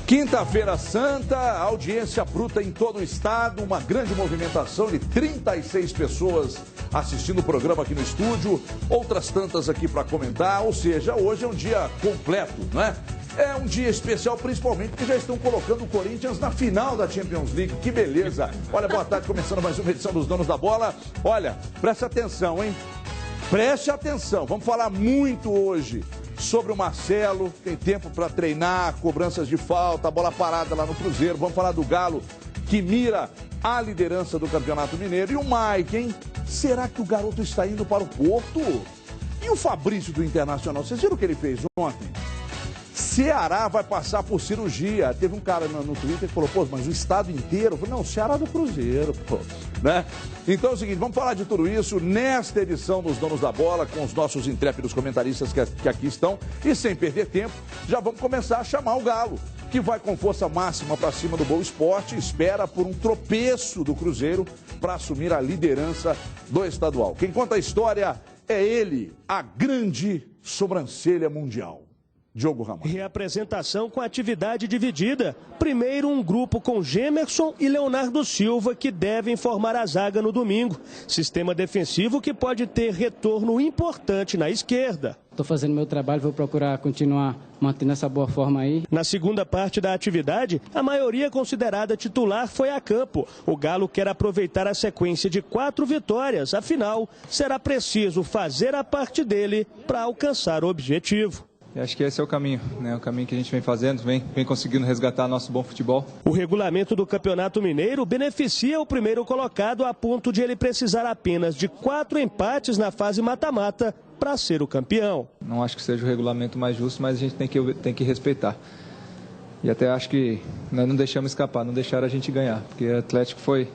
Quinta-feira Santa, audiência bruta em todo o estado, uma grande movimentação de 36 pessoas assistindo o programa aqui no estúdio, outras tantas aqui para comentar, ou seja, hoje é um dia completo, não é? É um dia especial, principalmente porque já estão colocando o Corinthians na final da Champions League, que beleza! Olha, boa tarde, começando mais uma edição dos Donos da Bola. Olha, preste atenção, hein? Preste atenção, vamos falar muito hoje sobre o Marcelo, tem tempo para treinar, cobranças de falta, bola parada lá no Cruzeiro. Vamos falar do Galo, que mira a liderança do Campeonato Mineiro. E o Mike, hein? Será que o garoto está indo para o Porto? E o Fabrício do Internacional? Vocês viram o que ele fez ontem? Ceará vai passar por cirurgia. Teve um cara no Twitter que falou, pô, mas o estado inteiro? Eu falei, não, Ceará do Cruzeiro, pô, né? Então é o seguinte, vamos falar de tudo isso nesta edição dos Donos da Bola, com os nossos intrépidos comentaristas que aqui estão. E sem perder tempo, já vamos começar a chamar o Galo, que vai com força máxima para cima do Boa Esporte, espera por um tropeço do Cruzeiro para assumir a liderança do estadual. Quem conta a história é ele, a grande sobrancelha mundial. Diogo Ramos. Reapresentação com atividade dividida. Primeiro um grupo com Gemerson e Leonardo Silva, que devem formar a zaga no domingo. Sistema defensivo que pode ter retorno importante na esquerda. Estou fazendo meu trabalho, vou procurar continuar mantendo essa boa forma aí. Na segunda parte da atividade, a maioria considerada titular foi a campo. O Galo quer aproveitar a sequência de 4 vitórias. Afinal, será preciso fazer a parte dele para alcançar o objetivo. E acho que esse é o caminho, né? O caminho que a gente vem fazendo, vem conseguindo resgatar nosso bom futebol. O regulamento do Campeonato Mineiro beneficia o primeiro colocado a ponto de ele precisar apenas de 4 empates na fase mata-mata para ser o campeão. Não acho que seja o regulamento mais justo, mas a gente tem que respeitar. E até acho que nós não deixamos escapar, não deixaram a gente ganhar, porque o Atlético foi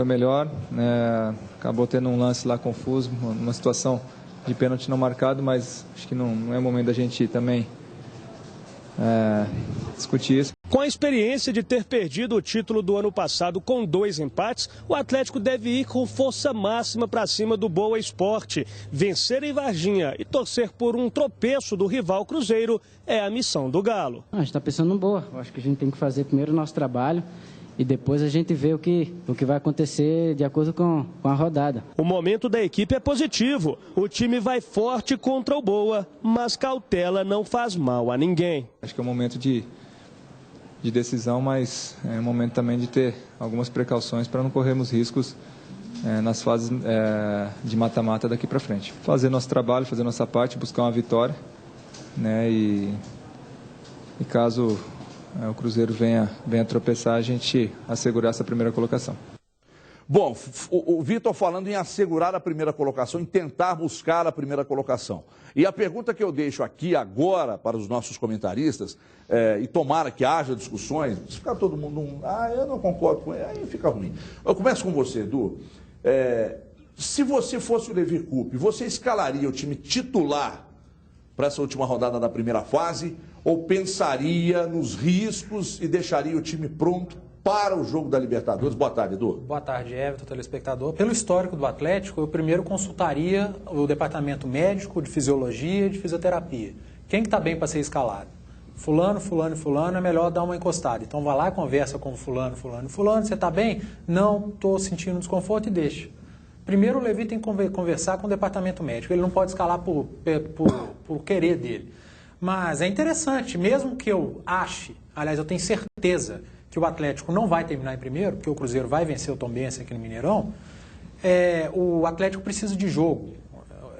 melhor, né? Acabou tendo um lance lá confuso, uma situação de pênalti não marcado, mas acho que não é o momento da gente também discutir isso. Com a experiência de ter perdido o título do ano passado com 2 empates, o Atlético deve ir com força máxima para cima do Boa Esporte. Vencer em Varginha e torcer por um tropeço do rival Cruzeiro é a missão do Galo. A gente está pensando no Boa. Eu acho que a gente tem que fazer primeiro o nosso trabalho e depois a gente vê o que vai acontecer de acordo com a rodada. O momento da equipe é positivo. O time vai forte contra o Boa, mas cautela não faz mal a ninguém. Acho que é um momento de decisão, mas é um momento também de ter algumas precauções para não corrermos riscos nas fases de mata-mata daqui para frente. Fazer nosso trabalho, fazer nossa parte, buscar uma vitória, né? E caso o Cruzeiro venha tropeçar, a gente assegurar essa primeira colocação. Bom, o Vitor falando em assegurar a primeira colocação, em tentar buscar a primeira colocação. E a pergunta que eu deixo aqui agora para os nossos comentaristas, e tomara que haja discussões, se ficar todo mundo, eu não concordo com ele, aí fica ruim. Eu começo com você, Edu. Se você fosse o Levi Coupe, você escalaria o time titular para essa última rodada da primeira fase, ou pensaria nos riscos e deixaria o time pronto para o jogo da Libertadores? Boa tarde, Edu. Boa tarde, Everton, telespectador. Pelo histórico do Atlético, eu primeiro consultaria o departamento médico, de fisiologia e de fisioterapia. Quem está bem para ser escalado? Fulano, fulano e fulano, é melhor dar uma encostada. Então vai lá e conversa com fulano, fulano e fulano. Você está bem? Não, estou sentindo desconforto e deixa. Primeiro o Levi tem que conversar com o departamento médico. Ele não pode escalar por querer dele. Mas é interessante, mesmo que eu ache, aliás, eu tenho certeza que o Atlético não vai terminar em primeiro, porque o Cruzeiro vai vencer o Tombense aqui no Mineirão, o Atlético precisa de jogo.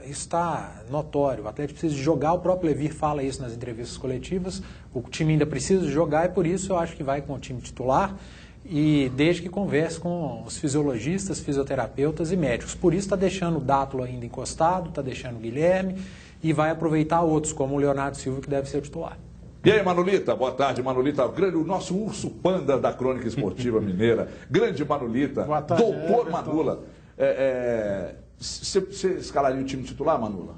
Isso está notório. O Atlético precisa de jogar, o próprio Levi fala isso nas entrevistas coletivas. O time ainda precisa de jogar e por isso eu acho que vai com o time titular e desde que converse com os fisiologistas, fisioterapeutas e médicos. Por isso está deixando o Dátulo ainda encostado, está deixando o Guilherme e vai aproveitar outros, como o Leonardo Silva, que deve ser o titular. E aí, Manolita? Boa tarde, Manolita. O nosso urso panda da Crônica Esportiva Mineira. Grande Manolita. Boa tarde, Doutor Manula. Você escalaria o time titular, Manula?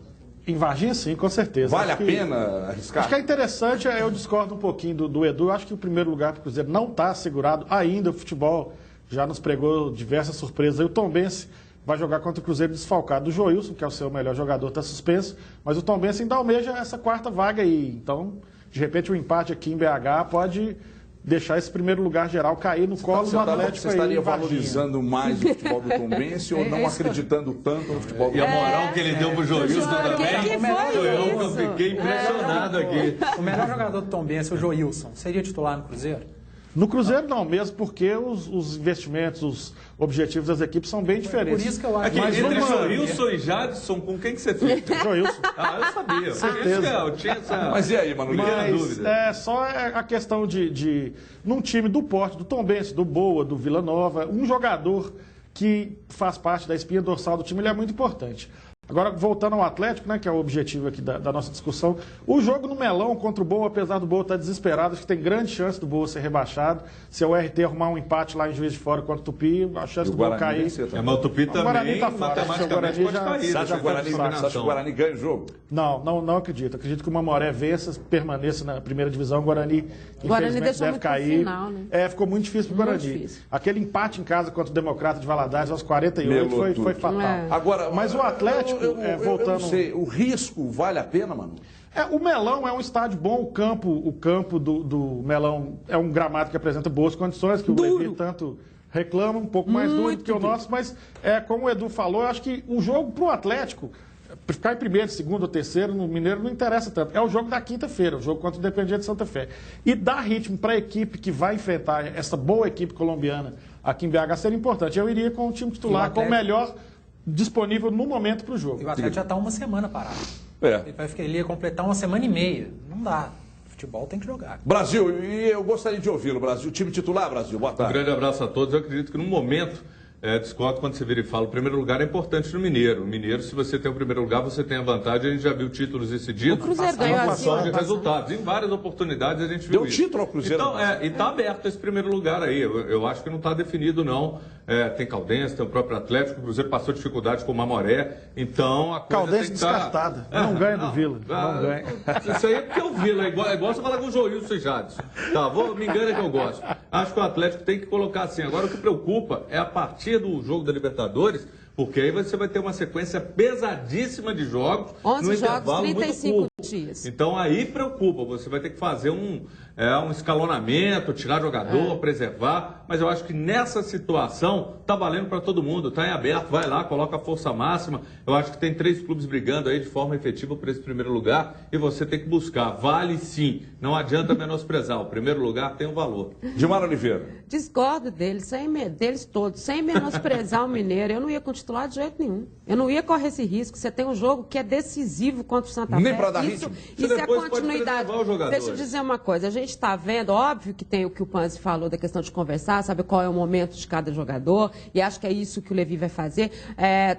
Em Varginha, sim, com certeza. Vale a pena arriscar? Acho que é interessante, eu discordo um pouquinho do Edu. Eu acho que o primeiro lugar para o Cruzeiro não está assegurado ainda. O futebol já nos pregou diversas surpresas. Aí o Tombense vai jogar contra o Cruzeiro desfalcado. O Joilson, que é o seu melhor jogador, está suspenso. Mas o Tombense ainda almeja essa quarta vaga aí. Então, De repente, o empate aqui em BH pode deixar esse primeiro lugar geral cair no colo do Atlético. Você estaria valorizando mais o futebol do Tombense ou não acreditando tanto no futebol do Tombense? E a moral que ele deu pro Joilson também, eu fiquei impressionado aqui. O melhor jogador do Tombense, o Joilson, seria titular no Cruzeiro? No Cruzeiro não, mesmo porque os investimentos, os objetivos das equipes são bem diferentes. Por isso que eu acho que entre Joilson e Jadson, com quem que você fica? Joilson. Eu sabia. Certeza. Eu tinha essa... Mas e aí, Manu? dúvida. É só a questão de num time do porte, do Tombense, do Boa, do Vila Nova, um jogador que faz parte da espinha dorsal do time, ele é muito importante. Agora, voltando ao Atlético, né, que é o objetivo aqui da nossa discussão, o jogo no Melão contra o Boa, apesar do Boa estar desesperado, acho que tem grande chance do Boa ser rebaixado. Se o RT arrumar um empate lá em Juiz de Fora contra o Tupi, a chance do Boa cair. Mas o Tupi também, o Guarani tá matematicamente pode cair. Você acha que o Guarani ganha o jogo? Não acredito. Acredito que o Mamoré vença, permaneça na primeira divisão. O Guarani, infelizmente, deve cair. Final, né? Ficou muito difícil para o Guarani. Difícil. Aquele empate em casa contra o Democrata de Valadares aos 48 foi fatal. Agora, mas o Atlético, voltando... Eu não sei, o risco vale a pena, mano? O Melão é um estádio bom, o campo do Melão é um gramado que apresenta boas condições, que o Levi tanto reclama, um pouco mais duro do que o nosso, mas como o Edu falou, eu acho que o jogo pro Atlético, ficar em primeiro, segundo ou terceiro no Mineiro não interessa tanto. É o jogo da quinta-feira, o jogo contra o Independiente de Santa Fé. E dar ritmo para a equipe que vai enfrentar essa boa equipe colombiana aqui em BH seria importante. Eu iria com o time titular, com o melhor disponível no momento para o jogo. E o Atlético já está uma semana parado. Ele ia completar uma semana e meia. Não dá. Futebol tem que jogar. Brasil, e eu gostaria de ouvi-lo, Brasil. Time titular, Brasil, boa tarde. Um grande abraço a todos. Eu acredito que no momento, discordo quando você vira e fala, o primeiro lugar é importante no Mineiro. O Mineiro, se você tem o primeiro lugar, você tem a vantagem. A gente já viu títulos decididos. O Cruzeiro ganhou de resultados. Em várias oportunidades a gente viu isso. Deu título ao Cruzeiro. Então, e está aberto esse primeiro lugar aí. Eu acho que não está definido, não. Tem Caldense, tem o próprio Atlético. O Cruzeiro passou dificuldade com o Mamoré. Então, a coisa Caldense tem que estar... descartada. Não ganha do Vila. Não ganha. Isso aí é porque o Vila. É igual você falar com o Joilson e Jadson. Me engana que eu gosto. Acho que o Atlético tem que colocar assim. Agora, o que preocupa é a partir do jogo da Libertadores, porque aí você vai ter uma sequência pesadíssima de jogos 11 no jogos, intervalo 35 muito curto. dias. Então aí preocupa, você vai ter que fazer um escalonamento, tirar jogador, preservar, mas eu acho que nessa situação tá valendo para todo mundo, tá em aberto, vai lá, coloca a força máxima. Eu acho que tem 3 clubes brigando aí de forma efetiva por esse primeiro lugar e você tem que buscar. Vale sim, não adianta menosprezar, o primeiro lugar tem um valor. Gilmar Oliveira. Discordo deles todos, sem menosprezar o Mineiro. Eu não ia com titular de jeito nenhum. Eu não ia correr esse risco. Você tem um jogo que é decisivo contra o Santa Fé. Nem para dar ritmo. Isso é continuidade. Deixa eu dizer uma coisa. A gente está vendo, óbvio que tem o que o Panzi falou da questão de conversar, sabe qual é o momento de cada jogador, e acho que é isso que o Levi vai fazer.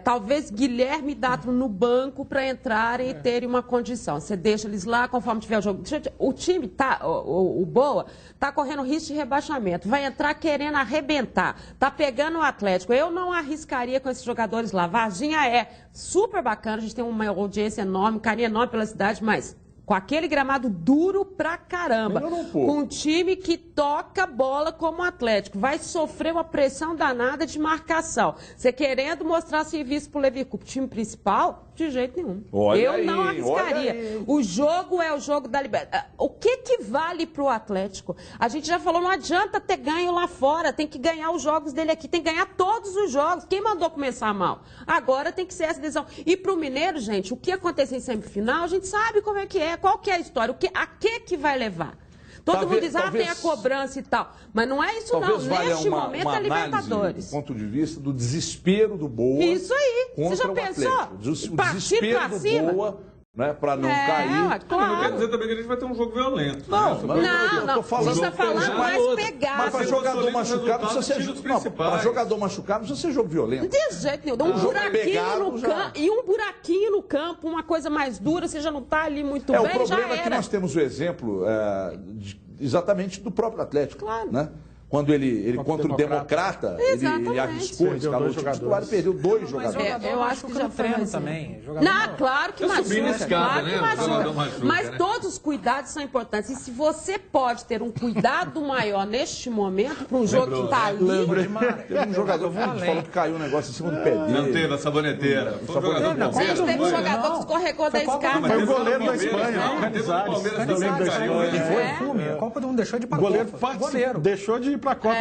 Talvez Guilherme e Dato no banco para entrarem e terem uma condição. Você deixa eles lá conforme tiver o jogo. O time, o Boa, está correndo risco de rebaixamento. Vai entrar querendo arrebentar. Está pegando o Atlético. Eu não arriscaria com esses jogadores lá. Varginha é super bacana, a gente tem uma audiência enorme, carinho enorme pela cidade, mas com aquele gramado duro pra caramba, com um time que toca bola como o Atlético, vai sofrer uma pressão danada de marcação. Você querendo mostrar serviço pro Levi Coupe, time principal, de jeito nenhum. Eu não arriscaria. O jogo é o jogo da liberdade. O que vale pro Atlético? A gente já falou, não adianta ter ganho lá fora, tem que ganhar os jogos dele aqui, tem que ganhar todos os jogos. Quem mandou começar mal? Agora tem que ser essa decisão. E pro Mineiro, gente, o que aconteceu em semifinal, a gente sabe como é que é. Qual que é a história? A que vai levar? Todo mundo diz, tem a cobrança e tal. Mas não é isso, não. Neste momento é Libertadores. Do ponto de vista do desespero do Boa. Isso aí. Você já pensou? O desespero do Boa, né, para não cair. Claro. Não quer dizer também que a gente vai ter um jogo violento. Não. Eu tô falando, a gente está falando mais pegado. Mas para jogador machucado não precisa ser para jogador machucado não precisa ser jogo violento. De jeito nenhum. Um buraquinho no campo e um buraquinho no campo, uma coisa mais dura, você já não está ali muito bem, o problema já é que nós temos o exemplo exatamente do próprio Atlético. Claro. Né? Quando ele contra o Democrata, ele arriscou escalou o time titular e perdeu 2 jogadores. Eu acho que já treino também. Não, claro que machuca, claro que machuca. Mas né? todos os cuidados são importantes. E se você pode ter um cuidado maior neste momento para um jogo que está ali... Teve um jogador que falou que caiu um negócio em cima do pé dele. Não teve a saboneteira. Foi um jogador Não, teve um jogador que escorregou da escada. Foi o goleiro da Espanha, Canizares. E foi fume. A Copa não deixou de ir para a Copa. O goleiro deixou de ir para a Copa.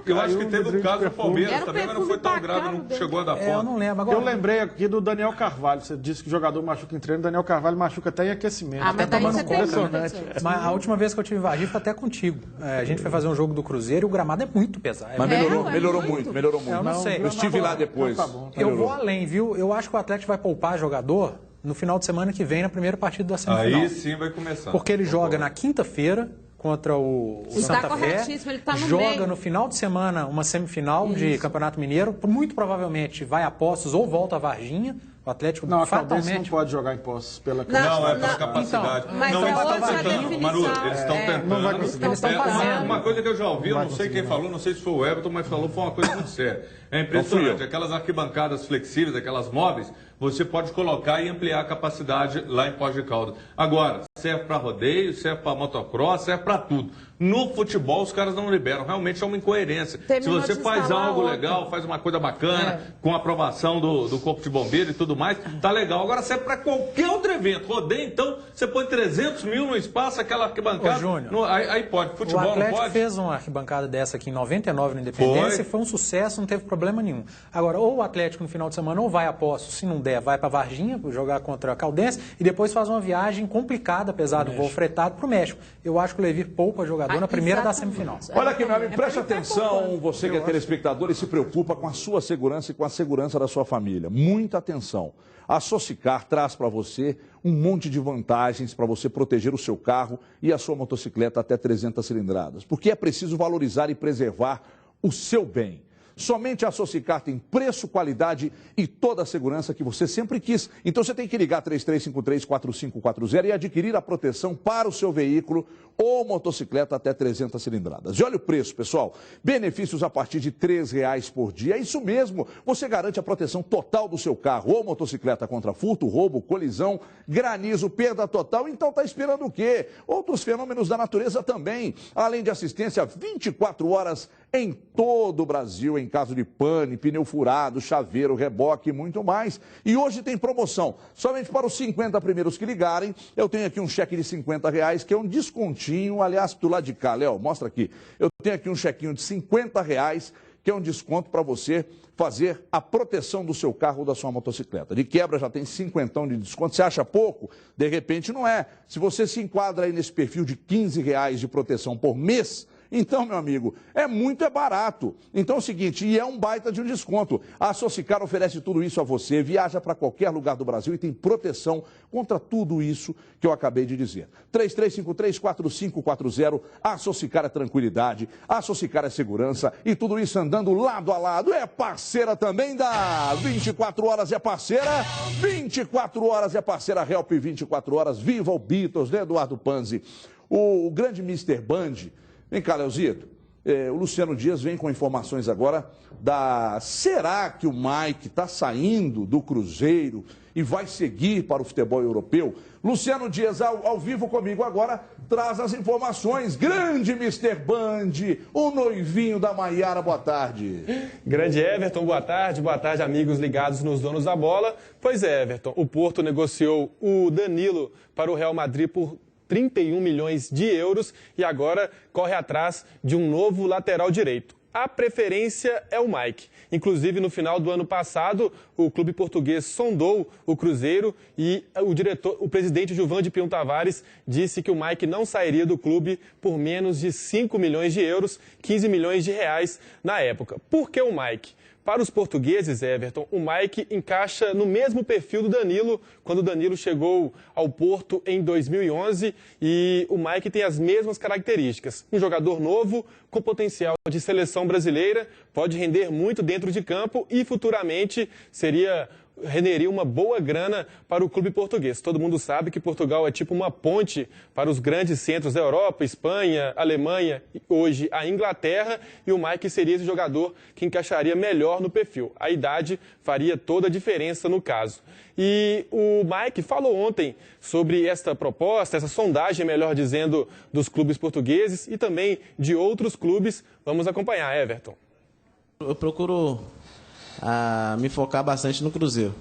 Eu acho que teve o caso do Palmeiras também, mas não foi tão grave, não chegou a dar ponto. Eu não lembro. Agora, eu lembrei aqui do Daniel Carvalho. Você disse que o jogador machuca em treino, Daniel Carvalho machuca até em aquecimento. Mas daí você tem Mas a última vez que eu tive em Varginha foi até contigo. A gente foi fazer um jogo do Cruzeiro e o gramado é muito pesado. Mas melhorou muito. Eu não sei. Eu estive lá depois. Eu vou além, viu? Eu acho que o Atlético vai poupar jogador no final de semana que vem, na primeira partida da semifinal. Aí sim vai começar. Porque ele joga na quinta-feira contra o Santa Fé, ele tá no joga meio. no final de semana uma semifinal de Campeonato Mineiro, muito provavelmente vai a Poços ou volta a Varginha. O Atlético não, fatalmente não pode jogar em Poços pela Não, é pela capacidade. Então, mas não, eles estão tentando, Maru, eles estão tentando. Não vai conseguir. Eles estão fazendo. Uma coisa que eu já ouvi, eu não sei quem falou, não sei se foi o Everton, mas falou, foi uma coisa muito séria. É impressionante, aquelas arquibancadas flexíveis, aquelas móveis, você pode colocar e ampliar a capacidade lá em Pós de Caldas. Agora, serve para rodeio, serve para motocross, serve para tudo. No futebol, os caras não liberam. Realmente é uma incoerência. Se você faz algo legal, faz uma coisa bacana, com a aprovação do Corpo de Bombeiro e tudo mais, tá legal. Agora, serve para qualquer outro evento. Rodeio, então, você põe 300 mil no espaço, aquela arquibancada. Ô, Júnior, aí pode. Futebol o Atlético não pode. fez uma arquibancada dessa aqui em 99 na Independência e foi um sucesso, não teve problema nenhum. Agora, ou o Atlético no final de semana ou vai a Poços, se não der, vai para Varginha, jogar contra a Caldense, e depois faz uma viagem complicada, apesar do voo fretado, para o México. Eu acho que o Levi poupa jogador na primeira da semifinal. Olha aqui, meu amigo, preste atenção, você que é telespectador e se preocupa com a sua segurança e com a segurança da sua família. Muita atenção. A Socicar traz para você um monte de vantagens para você proteger o seu carro e a sua motocicleta até 300 cilindradas. Porque é preciso valorizar e preservar o seu bem. Somente a Socicar tem preço, qualidade e toda a segurança que você sempre quis. Então você tem que ligar 3353-4540 e adquirir a proteção para o seu veículo ou motocicleta até 300 cilindradas. E olha o preço, pessoal. Benefícios a partir de R$ 3,00 por dia. É isso mesmo. Você garante a proteção total do seu carro ou motocicleta contra furto, roubo, colisão, granizo, perda total. Então está esperando o quê? Outros fenômenos da natureza também. Além de assistência 24 horas em todo o Brasil, em caso de pane, pneu furado, chaveiro, reboque e muito mais. E hoje tem promoção. Somente para os 50 primeiros que ligarem, eu tenho aqui um cheque de R$50, que é um descontinho. Aliás, do lado de cá, Léo, mostra aqui. Eu tenho aqui um chequinho de R$50, que é um desconto para você fazer a proteção do seu carro ou da sua motocicleta. De quebra já tem 50 de desconto. Você acha pouco? De repente não é. Se você se enquadra aí nesse perfil de R$15 de proteção por mês, então, meu amigo, é barato. Então é o seguinte, e é um baita de um desconto. A Socicar oferece tudo isso a você, viaja para qualquer lugar do Brasil e tem proteção contra tudo isso que eu acabei de dizer. 3353-4540, a Socicar é tranquilidade, a Socicar é segurança e tudo isso andando lado a lado. É parceira também da 24 Horas, é parceira, 24 Horas é parceira, Help 24 Horas, viva o Beatles, né, Eduardo Panzi? O grande Mr. Band. Vem cá, Leozito, o Luciano Dias vem com informações agora será que o Mike está saindo do Cruzeiro e vai seguir para o futebol europeu? Luciano Dias, ao vivo comigo agora, traz as informações. Grande Mr. Band, o noivinho da Maiara, boa tarde. Grande Everton, boa tarde, amigos ligados nos Donos da Bola. Pois é, Everton, o Porto negociou o Danilo para o Real Madrid por 31 milhões de euros e agora corre atrás de um novo lateral direito. A preferência é o Mike. Inclusive, no final do ano passado, o clube português sondou o Cruzeiro e o presidente Gilvan de Pinho Tavares disse que o Mike não sairia do clube por menos de 5 milhões de euros, 15 milhões de reais na época. Por que o Mike? Para os portugueses, Everton, o Mike encaixa no mesmo perfil do Danilo, quando o Danilo chegou ao Porto em 2011, e o Mike tem as mesmas características. Um jogador novo, com potencial de seleção brasileira, pode render muito dentro de campo e futuramente seria renderia uma boa grana para o clube português. Todo mundo sabe que Portugal é tipo uma ponte para os grandes centros da Europa, Espanha, Alemanha, hoje a Inglaterra, e o Mike seria esse jogador que encaixaria melhor no perfil. A idade faria toda a diferença no caso. E o Mike falou ontem sobre esta proposta, essa sondagem, melhor dizendo, dos clubes portugueses e também de outros clubes. Vamos acompanhar, Everton. Eu procuro me focar bastante no Cruzeiro.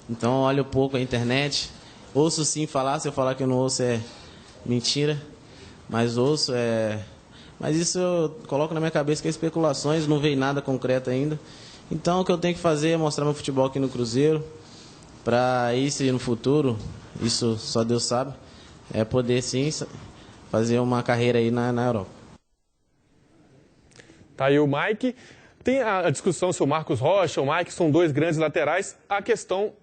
Então, olho um pouco a internet. Ouço sim falar, se eu falar que eu não ouço é mentira. Mas ouço, Mas isso eu coloco na minha cabeça que é especulações, não veio nada concreto ainda. Então, o que eu tenho que fazer é mostrar meu futebol aqui no Cruzeiro. Para isso e no futuro, isso só Deus sabe, poder sim fazer uma carreira aí na Europa. Tá aí o Mike. Tem a discussão se o Marcos Rocha, o Mike são dois grandes laterais. A questão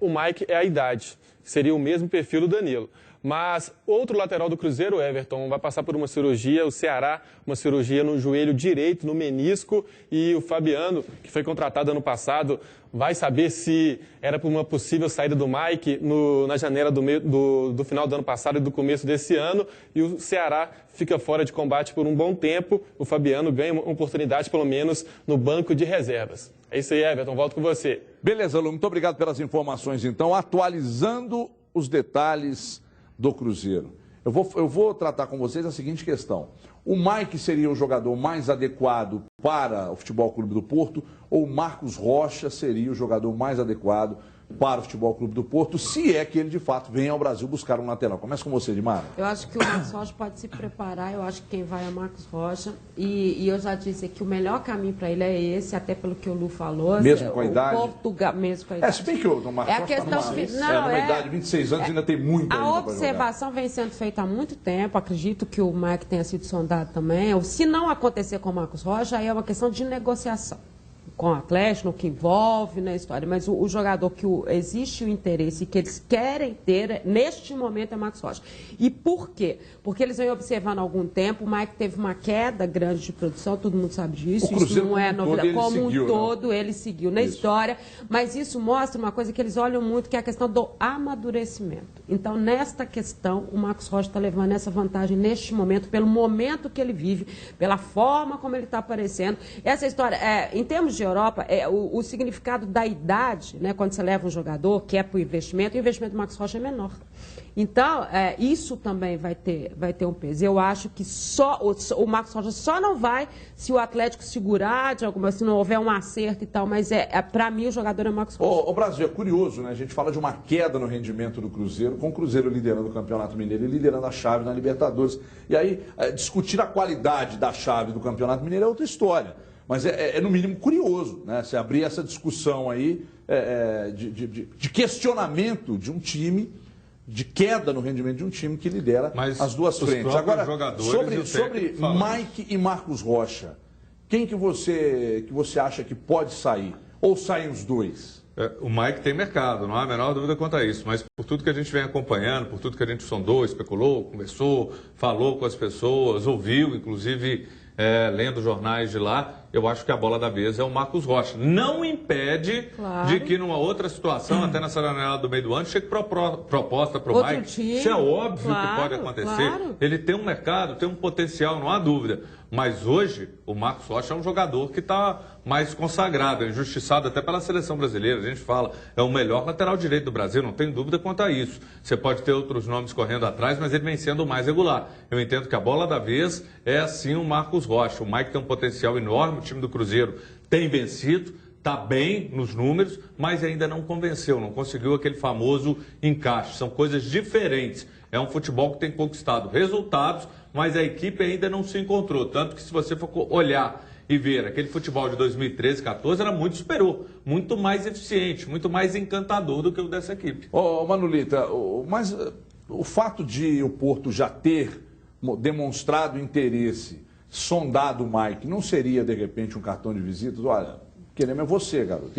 o Mike é a idade. Seria o mesmo perfil do Danilo. Mas outro lateral do Cruzeiro, Everton, vai passar por uma cirurgia, o Ceará, uma cirurgia no joelho direito, no menisco, e o Fabiano, que foi contratado ano passado, vai saber se era por uma possível saída do Mike na janela do final do ano passado e do começo desse ano, e o Ceará fica fora de combate por um bom tempo. O Fabiano ganha uma oportunidade, pelo menos, no banco de reservas. É isso aí, Everton, volto com você. Beleza, Lu, muito obrigado pelas informações, então, atualizando os detalhes do Cruzeiro. Eu vou tratar com vocês a seguinte questão. O Mike seria o jogador mais adequado para o Futebol Clube do Porto ou o Marcos Rocha seria o jogador mais adequado para o Futebol Clube do Porto, se é que ele de fato vem ao Brasil buscar um lateral? Começa com você, Dimara. Eu acho que o Marcos Rocha pode se preparar, eu acho que quem vai é o Marcos Rocha, e eu já disse que o melhor caminho para ele é esse, até pelo que o Lu falou. Mesmo com a idade? Portugal, mesmo com a idade. Se bem que o Marcos Rocha está numa idade de 26 anos, ainda tem muito ainda. A observação vem sendo feita há muito tempo, acredito que o Mike tenha sido sondado também. Se não acontecer com o Marcos Rocha, aí é uma questão de negociação com o Atlético, no que envolve na história, mas o jogador que existe o interesse e que eles querem ter, neste momento, é o Marcos Rocha. E por quê? Porque eles vêm observando há algum tempo, o Mike teve uma queda grande de produção, todo mundo sabe disso, isso não é novidade. Como um todo, ele seguiu na história, mas isso mostra uma coisa que eles olham muito, que é a questão do amadurecimento. Então, nesta questão, o Marcos Rocha está levando essa vantagem neste momento, pelo momento que ele vive, pela forma como ele está aparecendo. Essa história, em termos de Europa, o significado da idade, né, quando você leva um jogador que é para o investimento do Marcos Rocha é menor. Então, isso também vai ter um peso. Eu acho que só o Marcos Rocha só não vai se o Atlético segurar, se não houver um acerto e tal, mas para mim o jogador é o Marcos Rocha. O Brasil, é curioso, né? A gente fala de uma queda no rendimento do Cruzeiro, com o Cruzeiro liderando o Campeonato Mineiro e liderando a chave na Libertadores. E aí, discutir a qualidade da chave do Campeonato Mineiro é outra história. Mas no mínimo curioso, né? Você abrir essa discussão aí de questionamento de um time, de queda no rendimento de um time que lidera as duas frentes. Agora, sobre Mike e Marcos Rocha, quem que você acha que pode sair? Ou saem os dois? O Mike tem mercado, não há a menor dúvida quanto a isso, mas por tudo que a gente vem acompanhando, por tudo que a gente sondou, especulou, conversou, falou com as pessoas, ouviu, inclusive lendo jornais de lá, eu acho que a bola da vez é o Marcos Rocha. Não impede de que numa outra situação, até nessa janela do meio do ano, chegue proposta para o Mike. Isso é óbvio que pode acontecer. Ele tem um mercado, tem um potencial, não há dúvida. Mas hoje, o Marcos Rocha é um jogador que está mais consagrado, injustiçado até pela seleção brasileira. A gente fala, é o melhor lateral direito do Brasil, não tem dúvida quanto a isso. Você pode ter outros nomes correndo atrás, mas ele vem sendo o mais regular. Eu entendo que a bola da vez é, sim, o Marcos Rocha. O Mike tem um potencial enorme, o time do Cruzeiro tem vencido, está bem nos números, mas ainda não convenceu, não conseguiu aquele famoso encaixe. São coisas diferentes. É um futebol que tem conquistado resultados, mas a equipe ainda não se encontrou. Tanto que se você for olhar e ver aquele futebol de 2013, 2014, era muito superior, muito mais eficiente, muito mais encantador do que o dessa equipe. Manolita, mas o fato de o Porto já ter demonstrado interesse, sondado o Mike, não seria, de repente, um cartão de visitas? Olha, queremos é você, garoto.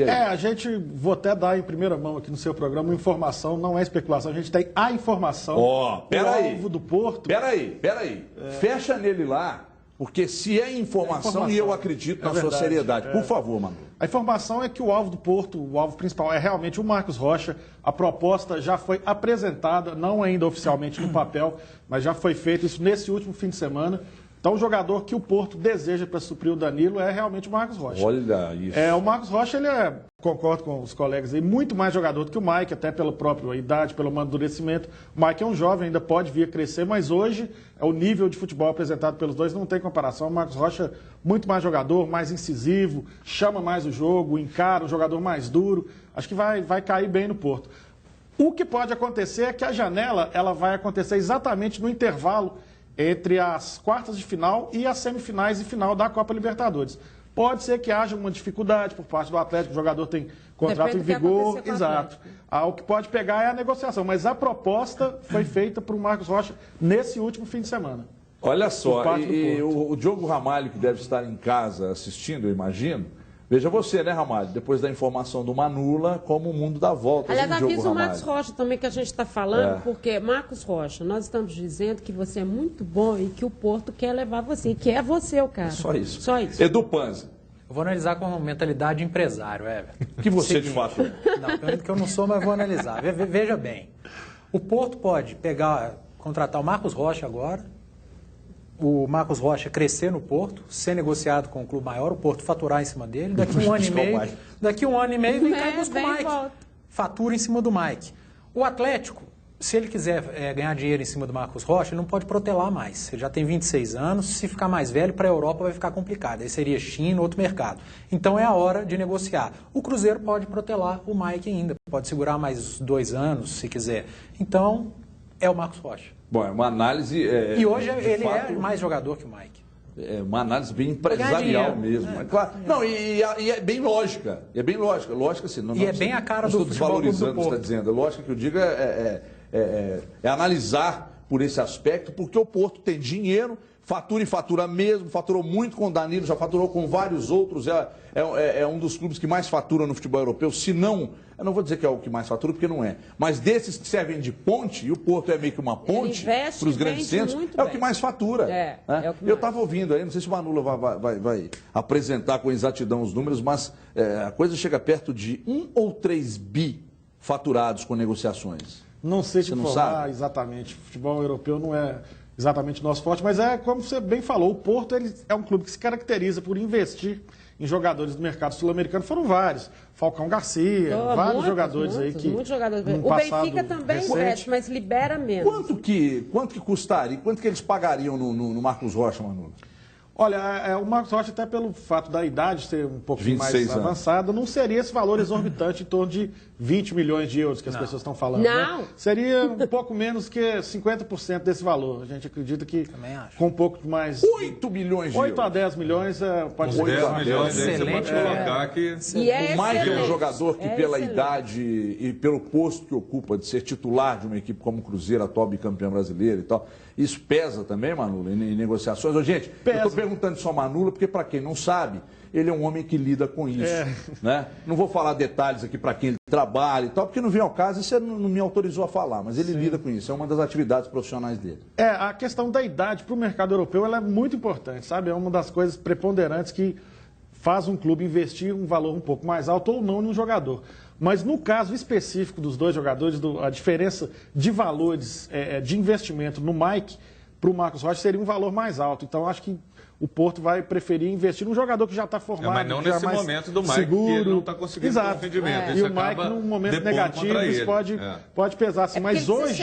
Vou até dar em primeira mão aqui no seu programa uma informação, não é especulação, a gente tem a informação. Peraí. Alvo do Porto. Peraí. Fecha nele lá, Porque se é informação, e eu acredito na sua seriedade. Por favor, Manu. A informação é que o alvo do Porto, o alvo principal, é realmente o Marcos Rocha. A proposta já foi apresentada, não ainda oficialmente no papel, mas já foi feito isso nesse último fim de semana. Então, o jogador que o Porto deseja para suprir o Danilo é realmente o Marcos Rocha. Olha isso. O Marcos Rocha, ele concordo com os colegas aí, muito mais jogador do que o Mike, até pela própria idade, pelo amadurecimento. O Mike é um jovem, ainda pode vir a crescer, mas hoje o nível de futebol apresentado pelos dois não tem comparação. O Marcos Rocha, muito mais jogador, mais incisivo, chama mais o jogo, encara, um jogador mais duro. Acho que vai cair bem no Porto. O que pode acontecer é que a janela ela vai acontecer exatamente no intervalo entre as quartas de final e as semifinais e final da Copa Libertadores. Pode ser que haja uma dificuldade por parte do Atlético, o jogador tem contrato em vigor, exato. O que pode pegar é a negociação, mas a proposta foi feita para o Marcos Rocha nesse último fim de semana. Olha só, e o Diogo Ramalho, que deve estar em casa assistindo, eu imagino, veja você, né, Ramalho, depois da informação do Manula, como o mundo dá volta. Aliás, avisa o Marcos Rocha também que a gente está falando, porque, Marcos Rocha, nós estamos dizendo que você é muito bom e que o Porto quer levar você, que é você o cara. Só isso. Só isso. Edu Panzi. Eu vou analisar com mentalidade de empresário, Everton. Que você, de fato, é. Não, primeiro que eu não sou, mas vou analisar. Veja bem, o Porto pode contratar o Marcos Rocha agora, o Marcos Rocha crescer no Porto, ser negociado com um clube maior, o Porto faturar em cima dele, daqui um ano e meio vem cá e busca o Mike. Fatura em cima do Mike. O Atlético, se ele quiser ganhar dinheiro em cima do Marcos Rocha, ele não pode protelar mais. Ele já tem 26 anos, se ficar mais velho, para a Europa vai ficar complicado. Aí seria China, outro mercado. Então é a hora de negociar. O Cruzeiro pode protelar o Mike ainda, pode segurar mais 2 anos, se quiser. Então, é o Marcos Rocha. Bom, é uma análise... e hoje ele é mais jogador que o Mike. É uma análise bem empresarial mesmo. Claro. Não, e é bem lógica. É bem lógica. Lógica, assim, não, e é bem a cara do futebol desvalorizando o que você está dizendo. Lógica que eu digo é analisar por esse aspecto, porque o Porto tem dinheiro, fatura e fatura mesmo, faturou muito com o Danilo, já faturou com vários outros, é um dos clubes que mais fatura no futebol europeu, se não, eu não vou dizer que é o que mais fatura, porque não é, mas desses que servem de ponte, e o Porto é meio que uma ponte para os grandes centros, é o que mais fatura. Eu estava ouvindo aí, não sei se o Manula vai apresentar com exatidão os números, mas a coisa chega perto de 1 ou 3 bi faturados com negociações. Não sei te informar exatamente, futebol europeu não é exatamente nosso forte, mas como você bem falou, o Porto ele é um clube que se caracteriza por investir em jogadores do mercado sul-americano. Foram vários. Falcão Garcia, vários jogadores aí que... Muitos jogadores. O Benfica também investe, mas libera menos. Quanto que custaria, quanto que eles pagariam no Marcos Rocha, Manula? Olha, o Marcos Rocha, até pelo fato da idade ser um pouco mais avançada, não seria esse valor exorbitante em torno de 20 milhões de euros que as pessoas estão falando. Não. Né? Seria um pouco menos que 50% desse valor. A gente acredita que com um pouco mais... 8 milhões de euros. 8 a 10 milhões pode ser. 10 milhões, aí você pode colocar que... O Mike é um jogador que pela idade e pelo posto que ocupa de ser titular de uma equipe como o Cruzeiro, atual bicampeão brasileiro e tal, isso pesa também, Manula, em negociações? Gente, eu estou perguntando só Manula, porque para quem não sabe, ele é um homem que lida com isso. Né? Não vou falar detalhes aqui para quem ele trabalha e tal, porque não vem ao caso e você não me autorizou a falar, mas ele lida com isso, é uma das atividades profissionais dele. A questão da idade para o mercado europeu ela é muito importante, sabe? É uma das coisas preponderantes que faz um clube investir um valor um pouco mais alto ou não em um jogador. Mas no caso específico dos dois jogadores, a diferença de valores de investimento no Mike para o Marcos Rocha seria um valor mais alto. Então, acho que o Porto vai preferir investir num jogador que já está formado. Mas não nesse momento do Mike, seguro. Que ele não está conseguindo o rendimento. E o Mike, num momento negativo, isso pode pesar. Assim. Mas hoje,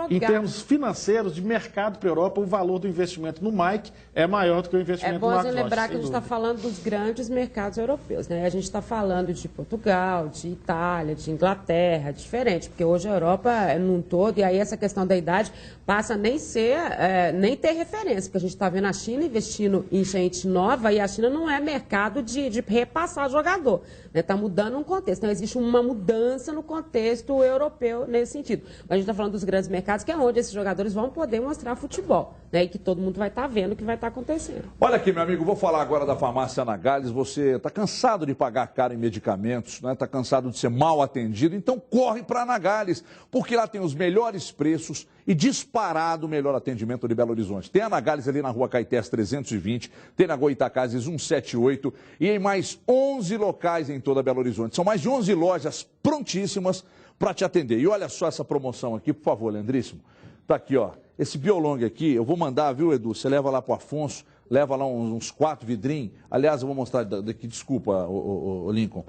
em termos financeiros, de mercado para a Europa, o valor do investimento no Mike é maior do que o investimento no Marcos Rocha. É bom lembrar que a gente está falando dos grandes mercados europeus. Né? A gente está falando de Portugal, de Itália, de Inglaterra, diferente, porque hoje a Europa é num todo, e aí essa questão da idade passa a nem ter referência, porque a gente está vendo a China investindo em gente nova e a China não é mercado de repassar jogador. Está mudando um contexto. Então, existe uma mudança no contexto europeu nesse sentido. Mas a gente está falando dos grandes mercados, que é onde esses jogadores vão poder mostrar futebol. né, e que todo mundo vai estar vendo o que vai estar acontecendo. Olha aqui, meu amigo, vou falar agora da farmácia Ana Gales. Você está cansado de pagar caro em medicamentos, né? Está cansado de ser mal atendido, então corre para a Ana Gales, porque lá tem os melhores preços e disparado o melhor atendimento de Belo Horizonte. Tem a Ana Gales ali na Rua Caetés 320, tem na Goitacazes 178 e em mais 11 locais em toda Belo Horizonte. São mais de 11 lojas prontíssimas para te atender. E olha só essa promoção aqui, por favor, Leandríssimo. Tá aqui, ó. Esse Biolong aqui, eu vou mandar, viu, Edu? Você leva lá pro Afonso, leva lá uns 4 vidrinhos. Aliás, eu vou mostrar daqui, desculpa, o Lincoln.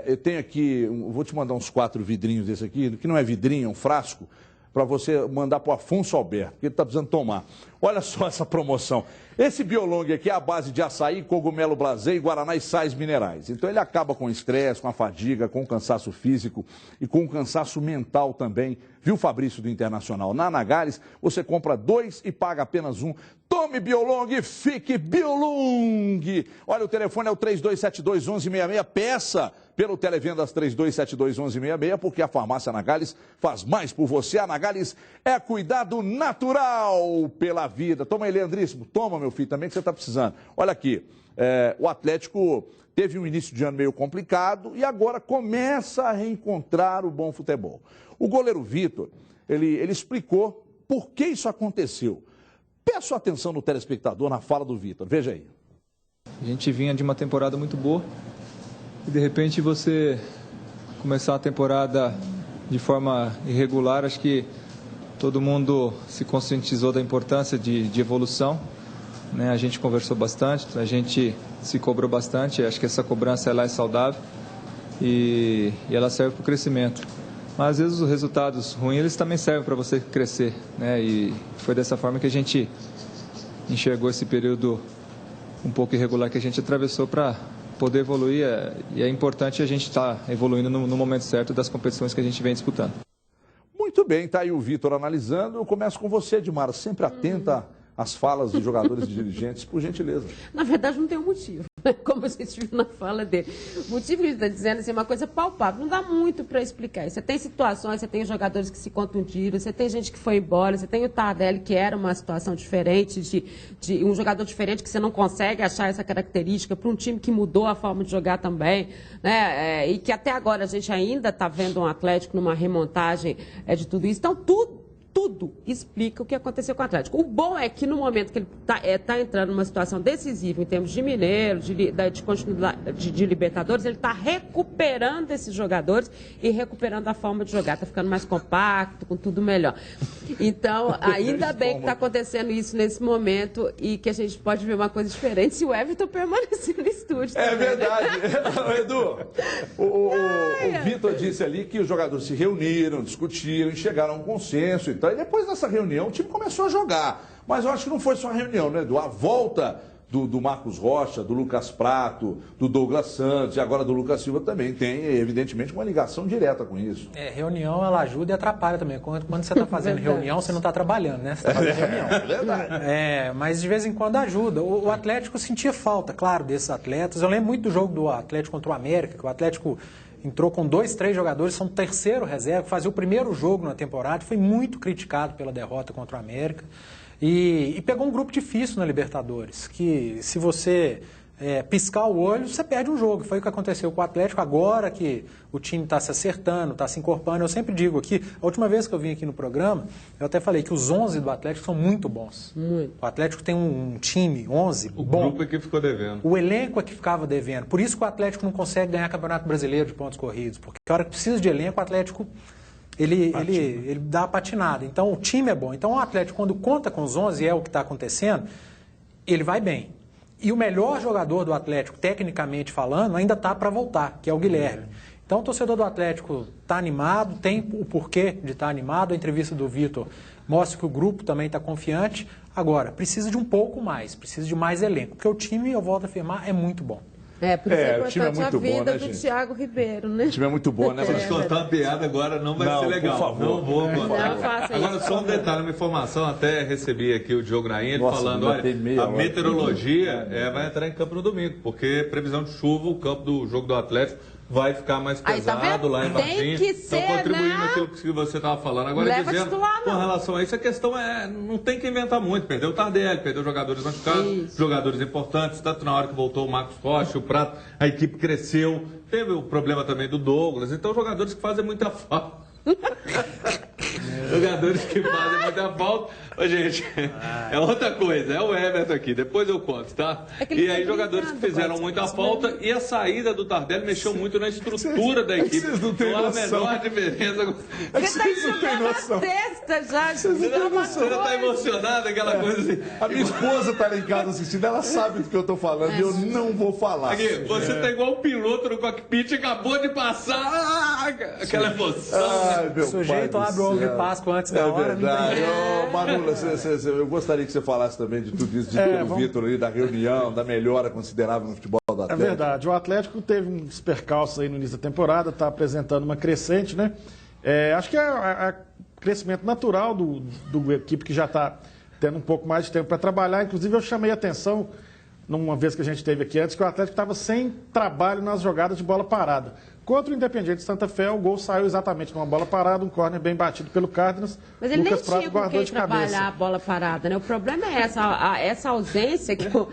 Eu tenho aqui, vou te mandar uns 4 vidrinhos desse aqui, que não é vidrinho, é um frasco, para você mandar pro Afonso Alberto, porque ele tá precisando tomar. Olha só essa promoção. Esse Biolong aqui é a base de açaí, cogumelo blasé, guaraná e sais minerais. Então ele acaba com o estresse, com a fadiga, com o cansaço físico e com o cansaço mental também. Viu, Fabrício do Internacional? Na Ana Gales, você compra 2 e paga apenas 1. Tome Biolong e fique Biolong. Olha, o telefone é o 3272-1166. Peça pelo Televendas 3272-1166, porque a farmácia Ana Gales faz mais por você. A Ana Gales é cuidado natural pela vida. Toma aí, Leandríssimo. Toma, meu filho, também que você está precisando. Olha aqui, o Atlético teve um início de ano meio complicado e agora começa a reencontrar o bom futebol. O goleiro Vitor, ele explicou por que isso aconteceu. Peço atenção do telespectador na fala do Vitor. Veja aí. A gente vinha de uma temporada muito boa e de repente você começar a temporada de forma irregular, acho que todo mundo se conscientizou da importância de evolução, né? A gente conversou bastante, a gente se cobrou bastante, acho que essa cobrança ela é saudável e ela serve para o crescimento. Mas às vezes os resultados ruins eles também servem para você crescer, né? E foi dessa forma que a gente enxergou esse período um pouco irregular que a gente atravessou para poder evoluir, e é importante a gente estar evoluindo no momento certo das competições que a gente vem disputando. Muito bem, tá aí o Vitor analisando. Eu começo com você, Edmara, sempre atenta às falas de jogadores e dirigentes, por gentileza. Na verdade, não tem um motivo, como a gente viu na fala dele. O motivo que ele está dizendo assim, é uma coisa palpável, não dá muito para explicar isso. Você tem situações, você tem jogadores que se contundiram, você tem gente que foi embora, você tem o Tardelli, que era uma situação diferente, de um jogador diferente que você não consegue achar essa característica para um time que mudou a forma de jogar também, né? E que até agora a gente ainda está vendo um Atlético numa remontagem de tudo isso. Então, tudo explica o que aconteceu com o Atlético. O bom é que no momento que ele está entrando numa situação decisiva em termos de Mineiro, de continuidade de Libertadores, ele está recuperando esses jogadores e recuperando a forma de jogar. Está ficando mais compacto, com tudo melhor. Então, ainda bem que está acontecendo isso nesse momento e que a gente pode ver uma coisa diferente se o Everton permanecer no estúdio. É também, verdade. Né? Edu, o Vitor disse ali que os jogadores se reuniram, discutiram e chegaram a um consenso e tal. E depois dessa reunião, o time começou a jogar. Mas eu acho que não foi só a reunião, né, Edu? A volta do Marcos Rocha, do Lucas Prato, do Douglas Santos e agora do Lucas Silva também tem, evidentemente, uma ligação direta com isso. Reunião, ela ajuda e atrapalha também. Quando você está fazendo reunião, você não está trabalhando, né? Você está fazendo reunião. É verdade. Mas de vez em quando ajuda. O Atlético sentia falta, claro, desses atletas. Eu lembro muito do jogo do Atlético contra o América, que o Atlético entrou com 2, 3 jogadores, são o terceiro reserva, fazia o primeiro jogo na temporada, foi muito criticado pela derrota contra o América e pegou um grupo difícil na Libertadores, que se você piscar o olho, você perde um jogo. Foi o que aconteceu com o Atlético agora que o time está se acertando, está se encorpando. Eu sempre digo aqui, a última vez que eu vim aqui no programa, eu até falei que os 11 do Atlético são muito bons. Muito. O Atlético tem um time, 11, o bom. O grupo é que ficou devendo. O elenco é que ficava devendo. Por isso que o Atlético não consegue ganhar Campeonato Brasileiro de pontos corridos, porque a hora que precisa de elenco, o Atlético ele dá uma patinada. Então o time é bom. Então o Atlético, quando conta com os 11, é o que está acontecendo, ele vai bem. E o melhor jogador do Atlético, tecnicamente falando, ainda está para voltar, que é o Guilherme. Então o torcedor do Atlético está animado, tem o porquê de estar animado. A entrevista do Vitor mostra que o grupo também está confiante. Agora, precisa de um pouco mais, precisa de mais elenco, porque o time, eu volto a afirmar, é muito bom. Por isso é importante a vida do Thiago Ribeiro, né? O time é muito bom, né? Se contar uma piada agora não vai ser legal. Por favor. Não vou contar. Agora, só um detalhe, uma informação, até recebi aqui o Diogo Naim, falando, olha, a meteorologia vai entrar em campo no domingo, porque previsão de chuva, o campo do jogo do Atlético vai ficar mais pesado lá em Varginha. Estão contribuindo naquilo que você estava falando. Agora, dizendo, com relação a isso, a questão não tem que inventar muito. Perdeu o Tardelli, perdeu jogadores machucados, jogadores importantes, tanto na hora que voltou o Marcos Rocha, o Prato, a equipe cresceu. Teve o problema também do Douglas. Então, jogadores que fazem muita falta. Jogadores que fazem muita falta. Ô, gente, é outra coisa, é o Everton aqui, depois eu conto, tá? E aí, jogadores que fizeram muita falta e a saída do Tardelli mexeu muito na estrutura da equipe. Vocês não têm noção. A menor diferença. Vocês não têm noção. Você não tá emocionada, aquela coisa assim. A minha esposa tá lá em casa assistindo, ela sabe do que eu tô falando e eu não vou falar. Aqui, você tá igual o piloto no cockpit, acabou de passar aquela emoção. Ai, meu o sujeito abre o ovo de Páscoa antes da hora. É verdade. Manula, eu gostaria que você falasse também de tudo isso, do Vitor ali, da reunião, da melhora considerável no futebol do Atlético. É verdade. O Atlético teve uns percalços aí no início da temporada, está apresentando uma crescente, né? Acho que é crescimento natural do equipe que já está tendo um pouco mais de tempo para trabalhar. Inclusive, eu chamei a atenção, numa vez que a gente teve aqui antes, que o Atlético estava sem trabalho nas jogadas de bola parada. Contra o Independiente Santa Fé, o gol saiu exatamente numa bola parada, um córner bem batido pelo Cárdenas. Mas ele Lucas nem tinha com quem trabalhar a bola parada, né? O problema é essa ausência que o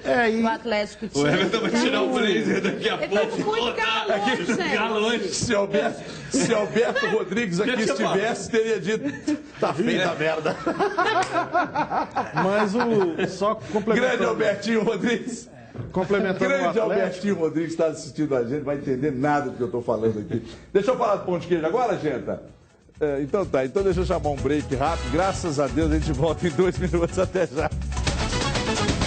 Atlético tinha. O Everton vai tirar o blazer daqui a pouco. Ele tá muito calor, gente. Se Alberto Rodrigues aqui estivesse, teria dito, tá feita a merda. Mas só complementando... Grande Albertinho Rodrigues. Complementando o Atlético. Albertinho Rodrigues está assistindo a gente, vai entender nada do que eu estou falando aqui. Deixa eu falar do pão de queijo agora, gente? Então tá, então deixa eu chamar um break rápido. Graças a Deus a gente volta em 2 minutos. Até já.